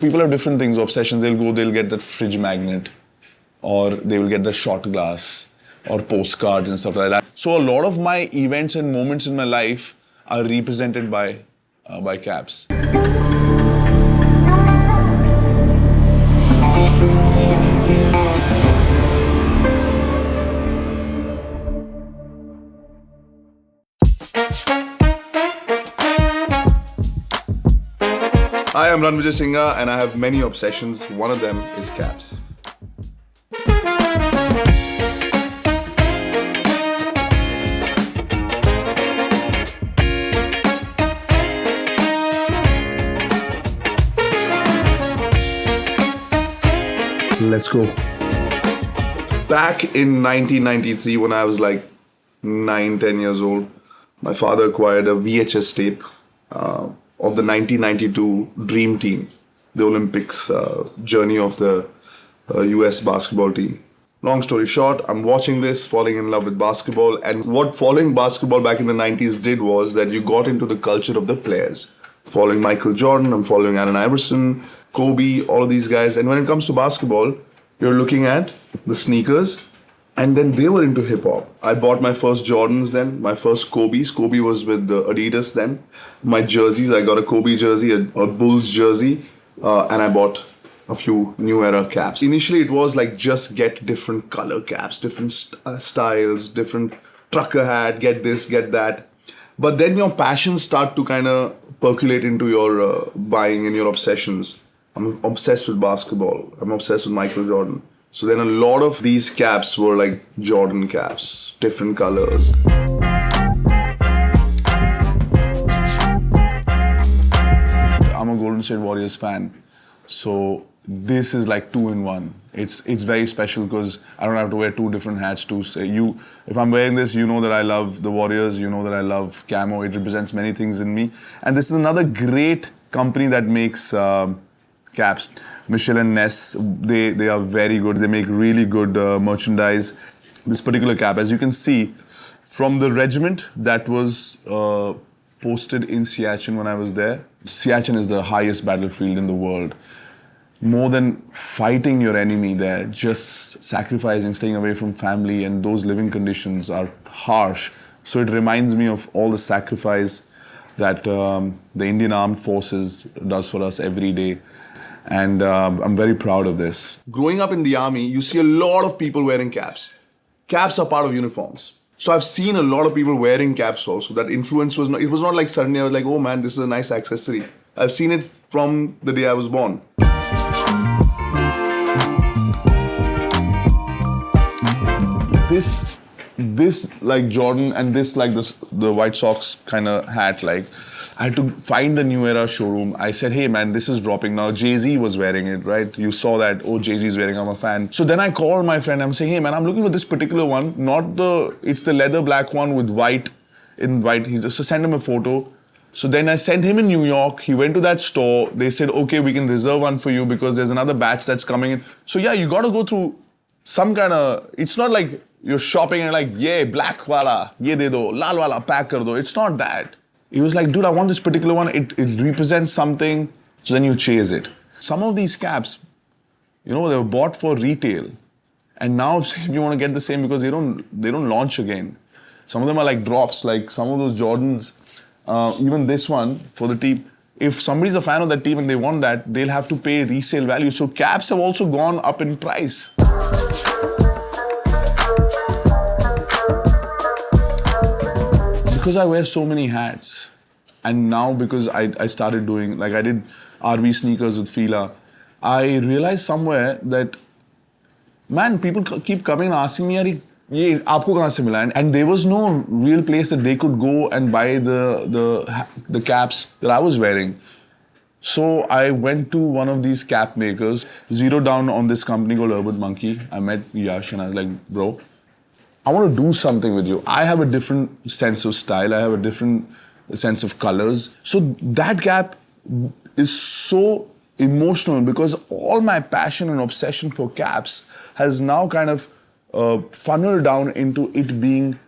People have different things, obsessions. They'll get that fridge magnet, or they will get the shot glass, or postcards and stuff like that. So a lot of my events and moments in my life are represented by caps. Hi, I'm Rannvijay and I have many obsessions. One of them is caps. Let's go. Back in 1993, when I was like 9-10 years old, my father acquired a VHS tape of the 1992 Dream Team, the Olympics journey of the US basketball team. Long story short, I'm watching this, falling in love with basketball, and what following basketball back in the 90s did was that you got into the culture of the players. Following Michael Jordan, I'm following Allen Iverson, Kobe, all of these guys. And when it comes to basketball, you're looking at the sneakers, and then they were into hip-hop. I bought my first Jordans then, my first Kobe's. Kobe was with the Adidas then. My jerseys, I got a Kobe jersey, a Bulls jersey, and I bought a few new era caps. Initially, it was like just get different color caps, different styles, different trucker hat, get this, get that. But then your passions start to kind of percolate into your buying and your obsessions. I'm obsessed with basketball. I'm obsessed with Michael Jordan. So then a lot of these caps were like Jordan caps, different colors. I'm a Golden State Warriors fan. So this is like 2-in-1. It's very special because I don't have to wear two different hats to say if I'm wearing this, you know that I love the Warriors, you know that I love camo. It represents many things in me. And this is another great company that makes caps. Michel and Ness, they are very good. They make really good merchandise. This particular cap, as you can see, from the regiment that was posted in Siachen when I was there. Siachen is the highest battlefield in the world. More than fighting your enemy there, just sacrificing, staying away from family, and those living conditions are harsh. So it reminds me of all the sacrifice that the Indian Armed Forces does for us every day. And I'm very proud of this. Growing up in the army, you see a lot of people wearing caps. Caps are part of uniforms. So I've seen a lot of people wearing caps also. That influence was not, it was not like suddenly I was like, oh man, this is a nice accessory. I've seen it from the day I was born. This like Jordan, and this like the White Sox kind of hat, like I had to find the New Era showroom. I said, hey man, this is dropping now. Jay-Z was wearing it, right? You saw that, oh, Jay-Z's wearing, I'm a fan. So then I called my friend, I'm saying, hey man, I'm looking for this particular one, it's the leather black one with white. So send him a photo. So then I sent him in New York. He went to that store. They said, okay, we can reserve one for you because there's another batch that's coming in. So yeah, you got to go through some kind of, it's not like you're shopping and like, yeah, black wala, ye de do, lal wala, pack kar do. It's not that. He was like, dude, I want this particular one. It represents something. So then you chase it. Some of these caps, they were bought for retail. And now if you want to get the same, because they don't launch again. Some of them are like drops, like some of those Jordans, even this one for the team. If somebody's a fan of that team and they want that, they'll have to pay resale value. So caps have also gone up in price. Because I wear so many hats, and now because I started doing, like I did RV sneakers with Fila, I realized somewhere that, man, people keep coming and asking me, ye aapko kahan se mila? And there was no real place that they could go and buy the caps that I was wearing. So I went to one of these cap makers, zeroed down on this company called Urban Monkey. I met Yash and I was like, bro, I want to do something with you. I have a different sense of style. I have a different sense of colors. So that cap is so emotional because all my passion and obsession for caps has now kind of funneled down into it being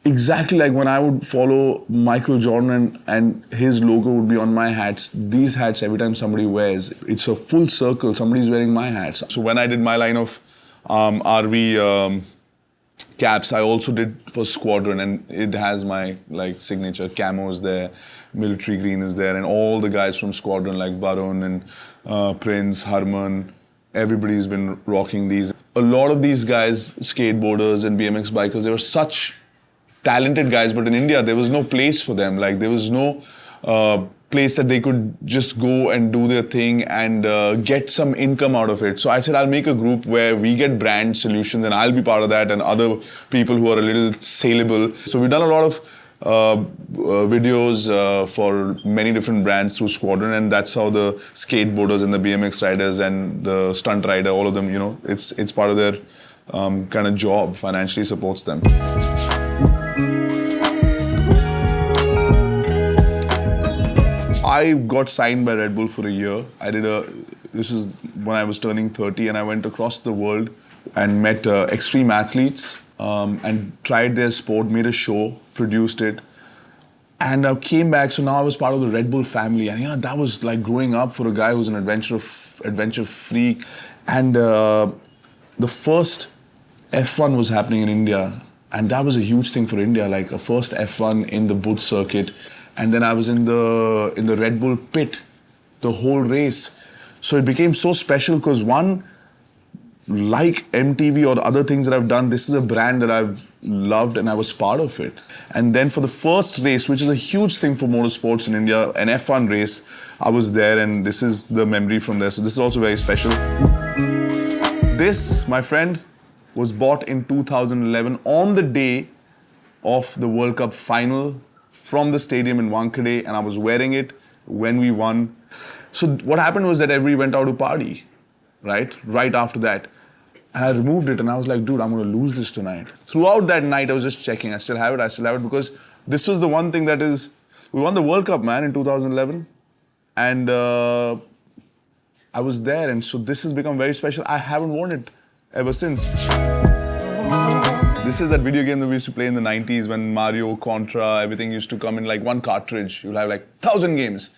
exactly like when I would follow Michael Jordan and his logo would be on my hats. These hats, every time somebody wears, it's a full circle. Somebody's wearing my hats. So when I did my line of RV caps, I also did for Squadrann, and it has my like signature camo is there, military green is there, and all the guys from Squadrann like Varun and Prince, Harman, everybody's been rocking these. A lot of these guys, skateboarders and BMX bikers, they were such talented guys, but in India there was no place for them. Like there was no place that they could just go and do their thing and get some income out of it. So I said I'll make a group where we get brand solutions, and I'll be part of that, and other people who are a little saleable. So we've done a lot of videos for many different brands through Squadrann, and that's how the skateboarders and the BMX riders and the stunt rider, all of them, you know, it's part of their kind of job, financially supports them. I got signed by RedBull for a year. This is when I was turning 30, and I went across the world and met extreme athletes and tried their sport, made a show, produced it, and I came back. So now I was part of the RedBull family, and you know, that was like growing up for a guy who's an adventure freak. And the first F1 was happening in India, and that was a huge thing for India, like a first F1 in the Booth circuit. And then I was in the RedBull pit, the whole race. So it became so special because one, like MTV or other things that I've done, this is a brand that I've loved and I was part of it. And then for the first race, which is a huge thing for motorsports in India, an F1 race, I was there, and this is the memory from there. So this is also very special. This, my friend, was bought in 2011 on the day of the World Cup final from the stadium in Wankhede, and I was wearing it when we won. So what happened was that everybody went out to party, right after that. And I removed it, and I was like, dude, I'm going to lose this tonight. Throughout that night, I was just checking. I still have it, because this was the one thing that is, we won the World Cup, man, in 2011. And I was there, and so this has become very special. I haven't worn it ever since. This is that video game that we used to play in the 90s when Mario, Contra, everything used to come in like one cartridge. You'll have like 1,000 games.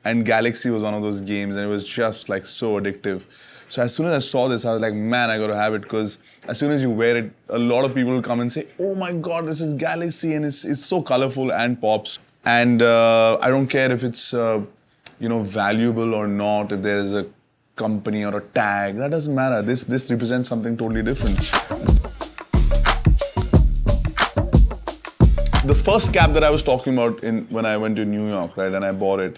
And Galaxy was one of those games, and it was just like so addictive. So as soon as I saw this, I was like, man, I got to have it, because as soon as you wear it, a lot of people will come and say, oh my God, this is Galaxy, and it's so colorful and pops. And I don't care if it's valuable or not, if there is a company or a tag, that doesn't matter. This represents something totally different. The first cap that I was talking about when I went to New York, right, and I bought it,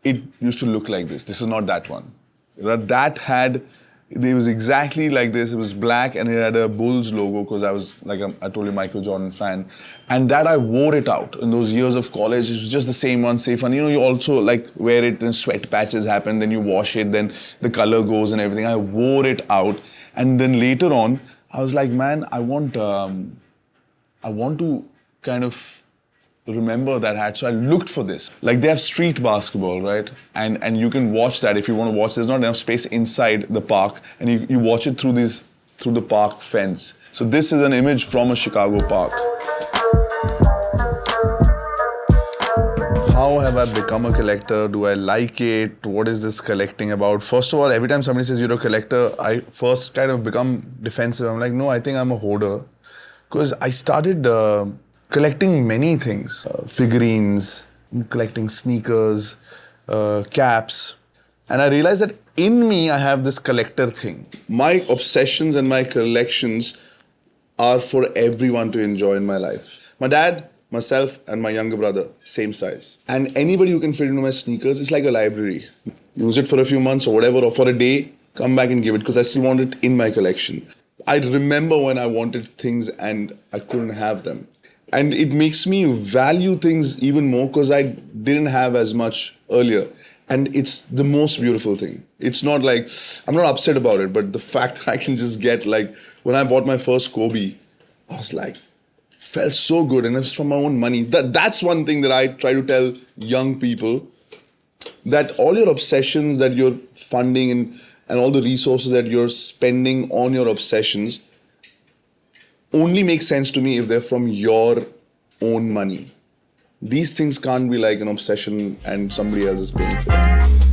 it used to look like this. This is not that one. It was exactly like this. It was black, and it had a Bulls logo, because I was, like I told you, Michael Jordan fan. And that I wore it out in those years of college. It was just the same one, safe one. You know, you also like wear it, and sweat patches happen, then you wash it, then the color goes and everything. I wore it out. And then later on, I was like, man, I want to kind of remember that hat. So I looked for this. Like, they have street basketball, right? And you can watch that if you want to watch. There's not enough space inside the park, and you watch it through the park fence. So this is an image from a Chicago park. How have I become a collector? Do I like it? What is this collecting about? First of all, every time somebody says you're a collector, I first kind of become defensive. I'm like, no, I think I'm a hoarder. Because I started collecting many things, figurines, collecting sneakers, caps. And I realized that in me, I have this collector thing. My obsessions and my collections are for everyone to enjoy in my life. My dad, myself, and my younger brother, same size. And anybody who can fit into my sneakers, it's like a library. Use it for a few months or whatever, or for a day, come back and give it, because I still want it in my collection. I remember when I wanted things and I couldn't have them. And it makes me value things even more, because I didn't have as much earlier. And it's the most beautiful thing. It's not like, I'm not upset about it, but the fact that I can just get, like, when I bought my first Kobe, I was like, felt so good, and it's from my own money. That's one thing that I try to tell young people, that all your obsessions that you're funding and all the resources that you're spending on your obsessions only make sense to me if they're from your own money. These things can't be like an obsession and somebody else is paying for it.